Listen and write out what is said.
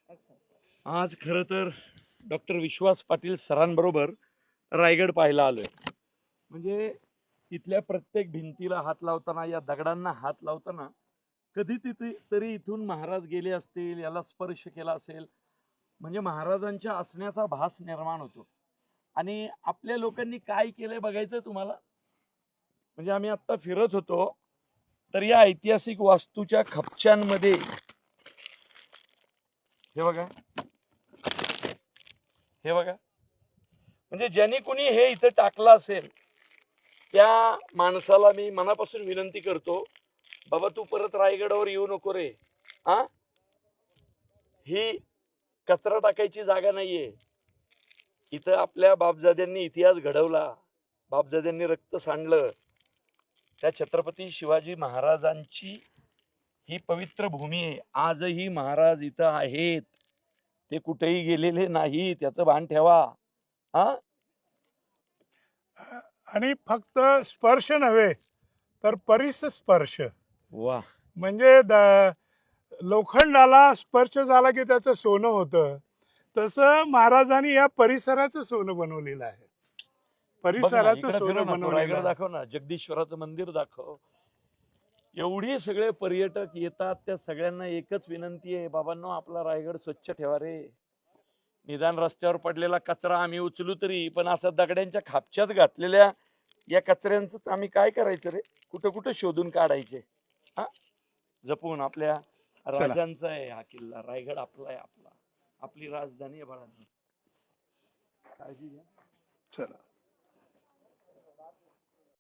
आज खरं तर डॉक्टर विश्वास पाटील सरांबरोबर रायगड पाहायला आलोय. म्हणजे इथल्या प्रत्येक भिंतीला हात लावताना, या दगडांना हात लावताना कधी तिथे तरी इथून महाराज गेले असतील, याला स्पर्श केला असेल, म्हणजे महाराजांच्या असण्याचा भास निर्माण होतो. आणि आपल्या लोकांनी काय केलंय बघायचं तुम्हाला. म्हणजे आम्ही आता फिरत होतो तर या ऐतिहासिक वास्तूच्या खपच्यांमध्ये हे बघा, हे बघा, म्हणजे ज्यांनी कुणी हे इथे टाकलं असेल त्या माणसाला मी मनापासून विनंती करतो, बाबा तू परत रायगडावर येऊ नको रे. हा, ही कचरा टाकायची जागा नाहीये. इथं आपल्या बापजाद्यांनी इतिहास घडवला, बापजाद्यांनी रक्त सांडलं. त्या छत्रपती शिवाजी महाराजांची ही पवित्र भूमी आहे. आजही महाराज इथं आहेत, ते कुठेही गेलेले नाही, त्याचं भान ठेवा. हा, आणि फक्त स्पर्श नव्हे तर परिसस्पर्श. वा, म्हणजे लोखंडाला स्पर्श झाला की त्याचं सोनं होतं, तसं महाराजांनी या परिसराचं सोनं बनवलेलं आहे. परिसराचं सोनं बनवलेलं रायगड आहे. दाखव ना, जगदीश्वराचं मंदिर दाखव. एवढे सगळे पर्यटक येतात, त्या सगळ्यांना एकच विनंती आहे, बाबांनो आपला रायगड स्वच्छ ठेवा रे. निदान रस्त्यावर पडलेला कचरा आम्ही उचलू तरी, पण असं दगड्यांच्या खापच्यात घातलेल्या या कचऱ्यांचं आम्ही काय करायचं रे? कुठं कुठं शोधून काढायचे. हा, जपून. आपल्या राजांचा आहे हा किल्ला, रायगड आपला आहे, आपली राजधानी आहे बाळांनो. काळजी घ्या. चला.